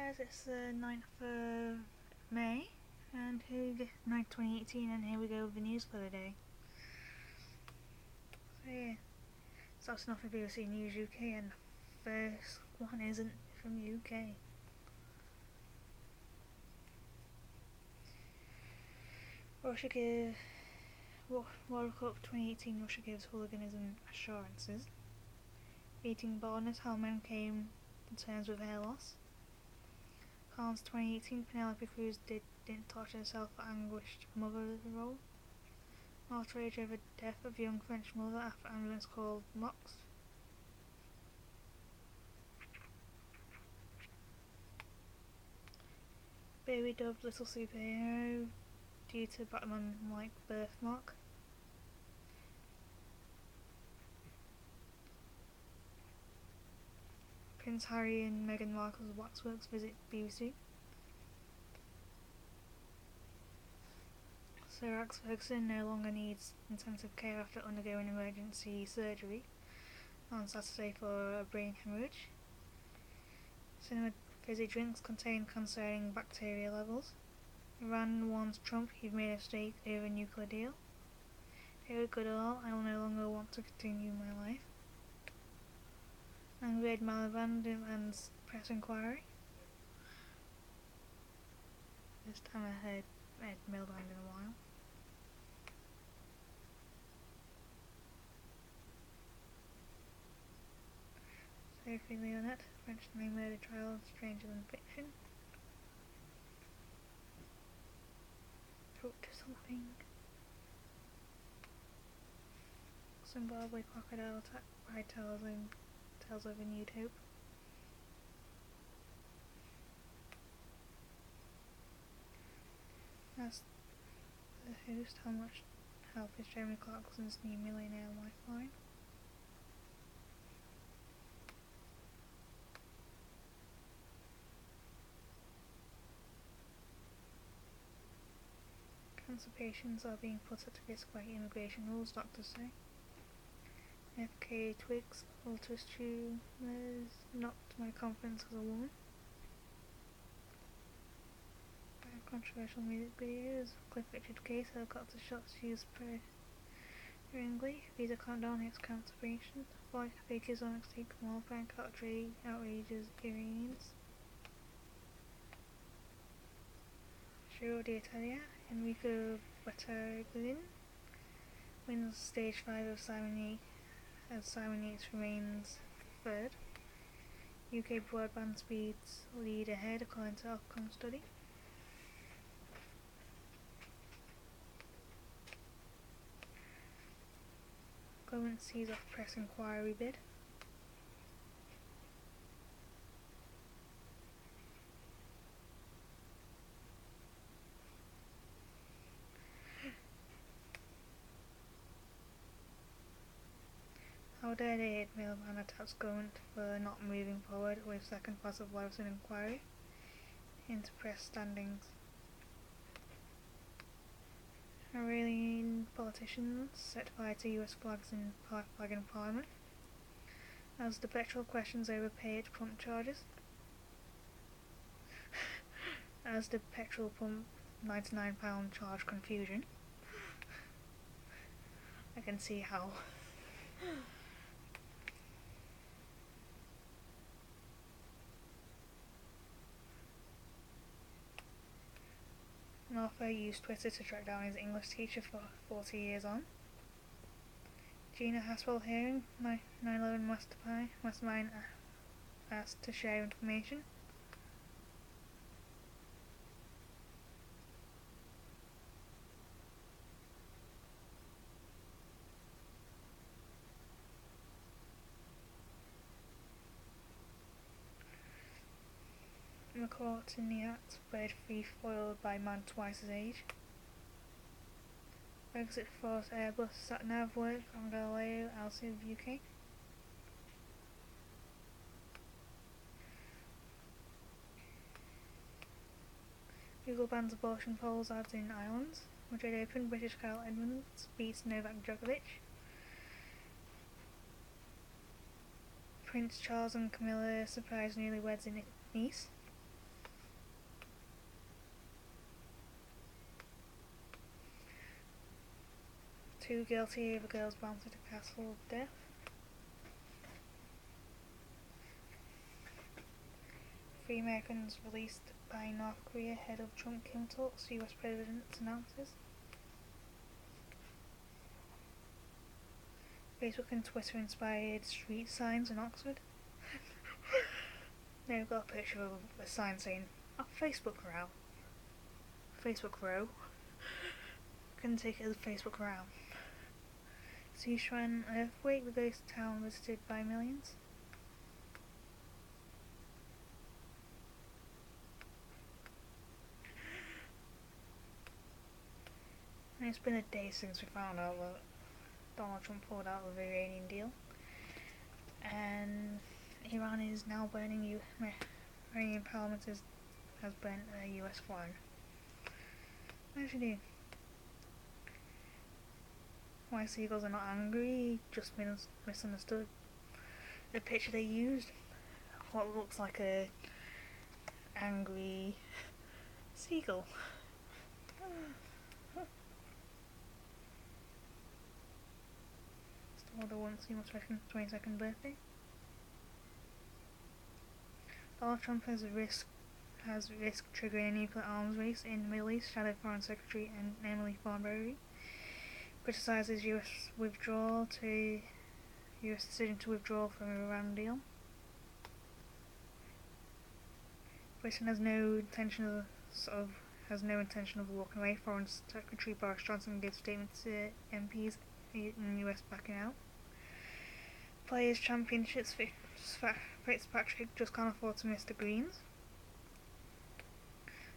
guys, it's the 9th of May, and 9th 2018, and here we go with the news for the day. So yeah, starting off with BBC News UK, and the first one isn't from the UK. Russia gives World Cup 2018. Russia gives hooliganism assurances. Beating Barnes, how men came to terms with hair loss. Cannes 2018, Penelope Cruz didn't torture herself for anguished mother role. Outrage over death of young French mother after ambulance called Mox. Baby dubbed little superhero due to Batman-like birthmark. Prince Harry and Meghan Markle's waxworks visit BBC. Sir Alex Ferguson no longer needs intensive care after undergoing emergency surgery on Saturday for a brain hemorrhage. Cinema fizzy drinks contain concerning bacteria levels. Iran warns Trump, "You've made a mistake over a nuclear deal." David Goodall, "I will no longer want to continue my life." Angry Ed Miliband demands press inquiry. First time I heard Ed Miliband in a while. Sophie Leonette, French name murder trial stranger than fiction. Talk to something. Zimbabwe crocodile attack by tells of renewed hope. Ask the host how much help is Jeremy Clarkson's new millionaire lifeline. Cancer patients are being put at risk by immigration rules, doctors say. FK Twigs, Walter's tumours knocked my confidence as a woman. Controversial music videos, Cliff Richard case, helicopter shots used sparingly. Visa countdown hits cancer patient. Fake Islamic State Kamal Bank outrages Iranians. Giro d'Italia, Enrico Battaglin wins stage 5 of Simon Yates as Simon Yates remains third. UK broadband speeds lead ahead according to Ofcom study. Government sees off press inquiry bid. How dare they hit Miliband attacks government for not moving forward with second part of Lawson inquiry into press standings. Iranian politicians set fire to US flag in Parliament as the petrol questions over pay at pump charges. As the petrol pump £99 charge confusion. I can see how. An author used Twitter to track down his English teacher for 40 years on. Gina Haspel hearing, 9/11 mastermind asked to share information. McCourt in the act, bird thief foiled by man twice his age. Brexit forced Airbus sat-nav work on Galileo outside of UK. Google bans abortion polls ads in Ireland. Madrid Open, British Kyle Edmonds beats Novak Djokovic. Prince Charles and Camilla surprise newlyweds in Nice. 2 guilty of a girl's bounty to castle death. Three Americans released by North Korea ahead of Trump-Kim talks, US President announces. Facebook and Twitter inspired street signs in Oxford. Now we've got a picture of a sign saying, "Oh, Facebook row." Facebook row. Couldn't take it as Facebook row. Sichuan earthquake, the ghost town visited by millions. And it's been a day since we found out that Donald Trump pulled out of the Iranian deal, and Iran is now burning Iranian parliament has burnt a US flag. What should you do? Why seagulls are not angry, just misunderstood. The picture they used, what looks like a angry seagull. Still, they won't see my 22nd birthday. Donald Trump has risked triggering a nuclear arms race in the Middle East. Shadow Foreign Secretary and Emily Thornberry criticises US decision to withdraw from the Iran deal. Britain has no intention of walking away. Foreign Secretary Boris Johnson gave statements to MPs in the US backing out. Players Championships, Fitzpatrick just can't afford to miss the greens.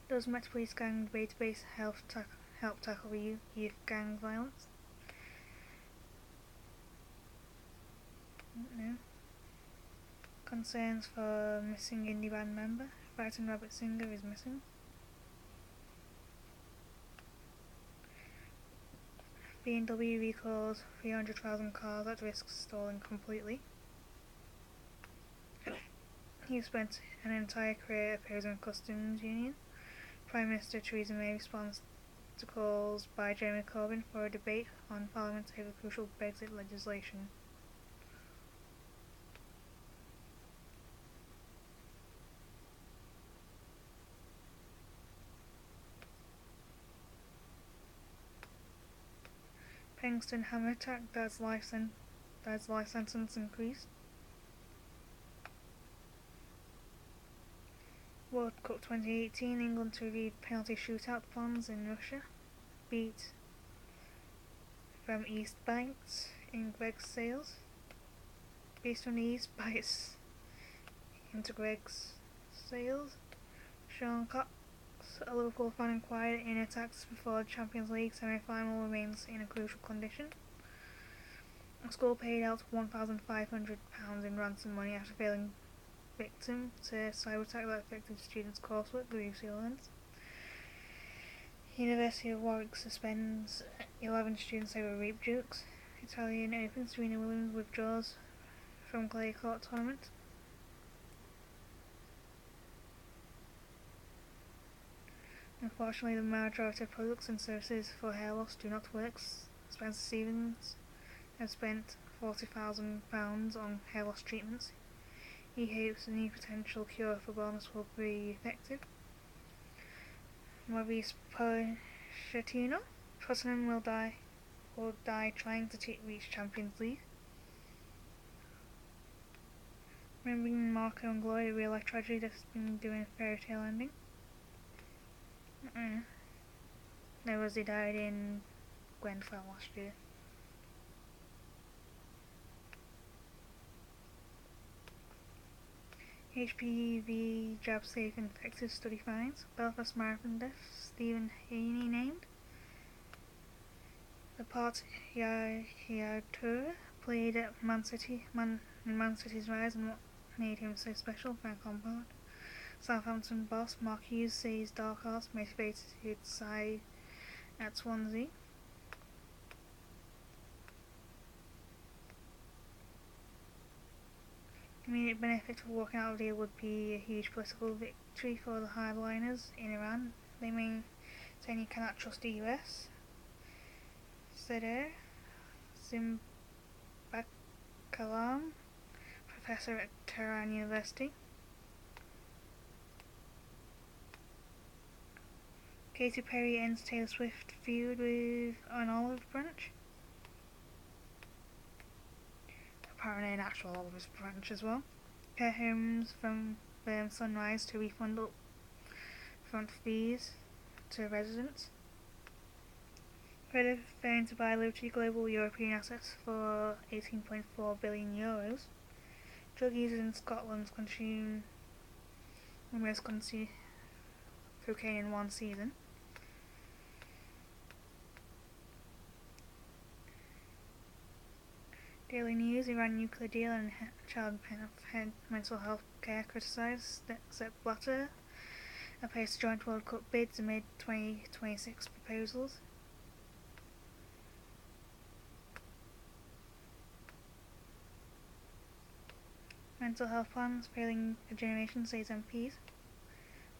Does Met Police Gang database help tackle youth gang violence? No. Concerns for missing indie band member. Frightened Rabbit singer is missing. BMW recalls 300,000 cars at risk of stalling completely. He spent an entire career opposing customs union. Prime Minister Theresa May responds to calls by Jeremy Corbyn for a debate on Parliament over crucial Brexit legislation. Pengaston hammer attack, dad's life sentence increased. World Cup 2018, England to read penalty shootout plans in Russia. Beat from East bites in Greg's sales. Beast from the East bites into Greg's sales. Sean Cox, a Liverpool fan, inquired in attacks before the Champions League semi-final, remains in a crucial condition. A school paid out £1,500 in ransom money after failing victim to a cyber attack that affected students' coursework, the BBC learns. University of Warwick suspends 11 students over rape jokes. Italian Open, Serena Williams withdraws from clay court tournament. Unfortunately, the majority of products and services for hair loss do not work. Spencer Stevens has spent £40,000 on hair loss treatments. He hopes a new potential cure for baldness will be effective. Maurice Pochettino, Tottenham will die trying to reach Champions League. Remembering Marco and Gloria, a real life tragedy that's been doing a fairy tale ending. No, as he died in Grenfell last year. HPV jab safe and effective, study finds. Belfast Marathon death, Stephen Haney named. The part Yaya Toure played at Man City's rise and what made him so special, Frank Lampard. Southampton boss Mark Hughes says dark horse motivated side at Swansea. Immediate benefit of walking out of the deal would be a huge political victory for the hardliners in Iran. They maintain you cannot trust the US. Said Zimbakalam, professor at Tehran University. Katy Perry ends Taylor Swift feud with an olive branch. Apparently an actual olive branch as well. Care homes from Sunrise to refund upfront fees to residents. Credit phone to buy Liberty Global European assets for €18.4 billion. Drug users in Scotland almost consume cocaine in one season. Daily News, Iran nuclear deal and child mental health care criticised. Sepp Blatter opposed joint World Cup bids amid 2026 proposals. Mental health plans failing a generation, says MPs.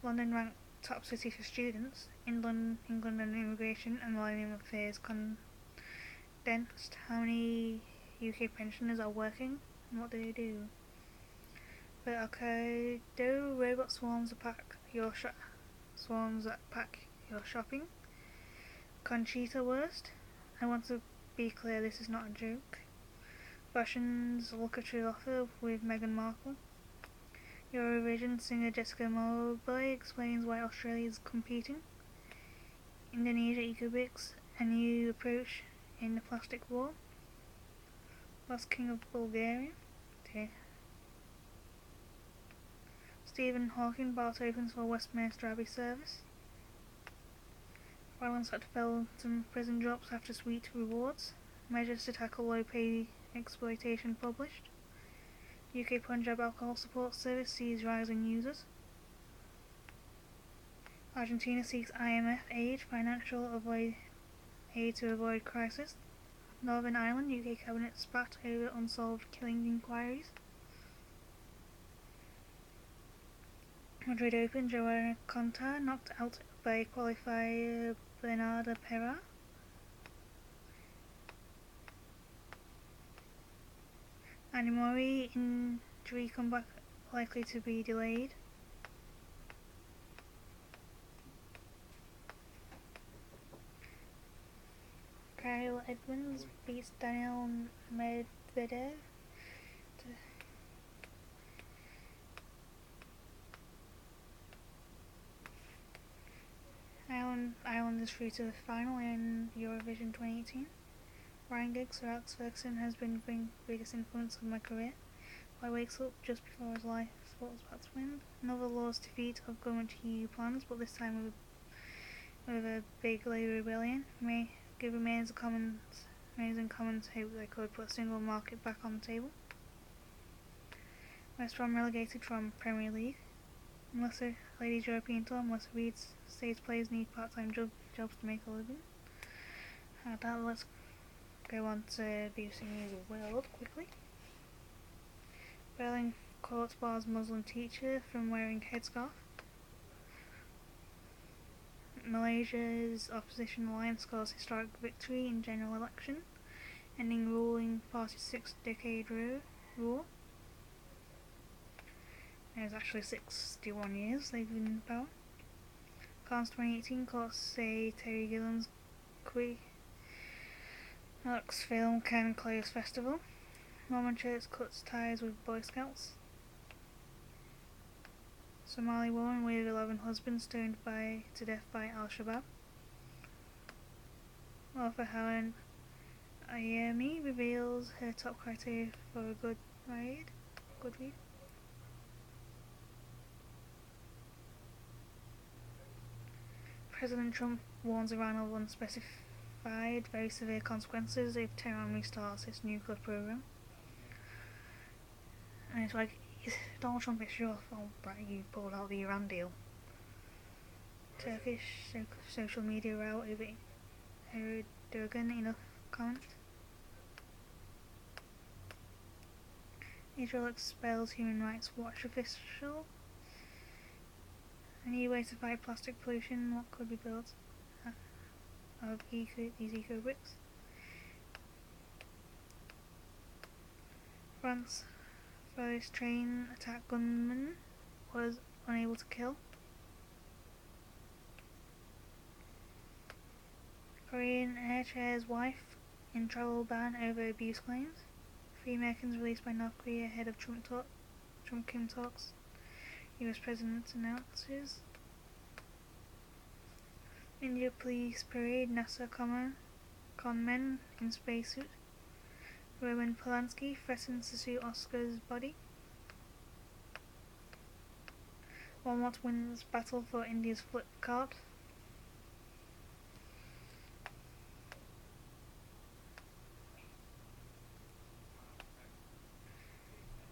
London ranked top city for students. England and immigration and millennium affairs condensed. How many UK pensioners are working and what do they do? But okay, do robot swarms that pack your shopping? Conchita worst? I want to be clear, this is not a joke. Russians look at your offer with Meghan Markle. Eurovision singer Jessica Mowbray explains why Australia is competing. Indonesia Ecobix, a new approach in the plastic war. Last King of Bulgaria. Okay. Stephen Hawking bought opens for Westminster Abbey service. Violence at Felton prison drops after sweet rewards. Measures to tackle low pay exploitation published. UK Punjab Alcohol Support Service sees rise in users. Argentina seeks IMF aid, aid to avoid crisis. Northern Ireland, UK Cabinet spat over unsolved killing inquiries. Madrid Open, Joana Conta knocked out by qualifier Bernarda Pera. Andy Murray injury comeback likely to be delayed. Kyle Edmonds beats Daniel Medvedev. Ireland is through to the final in Eurovision 2018. Ryan Giggs, Sir Alex Ferguson has been the biggest influence of my career. I wakes up just before his life sports about to win. Another Lord's defeat of government EU plans, but this time with a big Labour rebellion. Remains in Commons hope they could put a single market back on the table. West Brom relegated from Premier League. Melissa Ladies European Tour, Melissa Reid states players need part-time jobs to make a living. Let's go on to BBC News World quickly. Berlin court bars Muslim teacher from wearing headscarf. Malaysia's opposition alliance scores historic victory in general election, ending ruling party's 6-decade rule. It was actually 61 years they've been in power. Cannes 2018 courts say Terry Gilliam's Alex film can close festival. Mormon church cuts ties with Boy Scouts. Somali woman with 11 husbands stoned to death by Al-Shabaab. Author Helen Ayemi reveals her top criteria for a good read. President Trump warns Iran of unspecified, very severe consequences if Tehran restarts its nuclear program. And it's like, Donald Trump, it's your fault that you pulled out the Iran deal. Turkish social media row over Erdogan in a comment. Israel expels Human Rights Watch official. A new way to fight plastic pollution, what could be built of these eco bricks? France's first train attack gunman was unable to kill. Korean air chair's wife in travel ban over abuse claims. 3 Americans released by North Korea ahead of Trump-Kim talks. US President announces. India police parade NASA conmen in spacesuit. Roman Polanski threatens to sue Oscar's body. Walmart wins battle for India's Flipkart.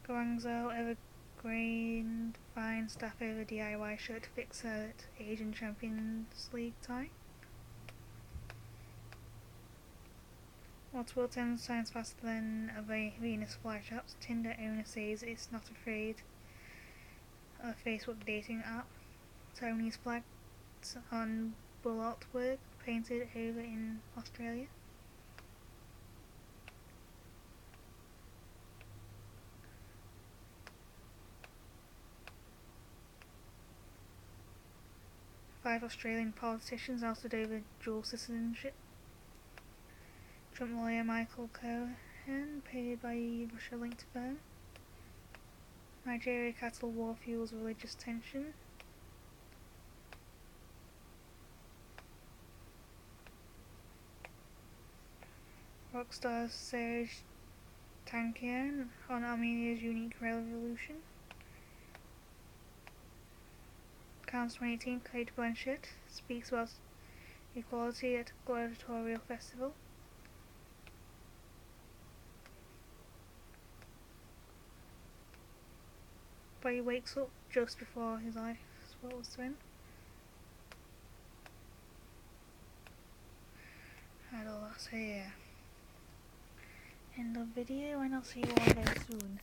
Guangzhou Evergrande fined staff over DIY shirt to fix at Asian Champions League tie. What's World 10 science faster than a Venus flytraps? Tinder owner says it's not afraid of Facebook dating app. Taiwanese flags on bull artwork painted over in Australia. Five Australian politicians ousted over dual citizenship. Trump lawyer Michael Cohen paid by Russia-linked firm. Nigeria cattle war fuels religious tension. Rockstar Serge Tankian on Armenia's unique revolution. Cannes 2018, Cate Blanchett speaks about equality at Gladiatorial Festival. But he wakes up just before his life was to end. Had all that here. End of video, and I'll see you all very soon.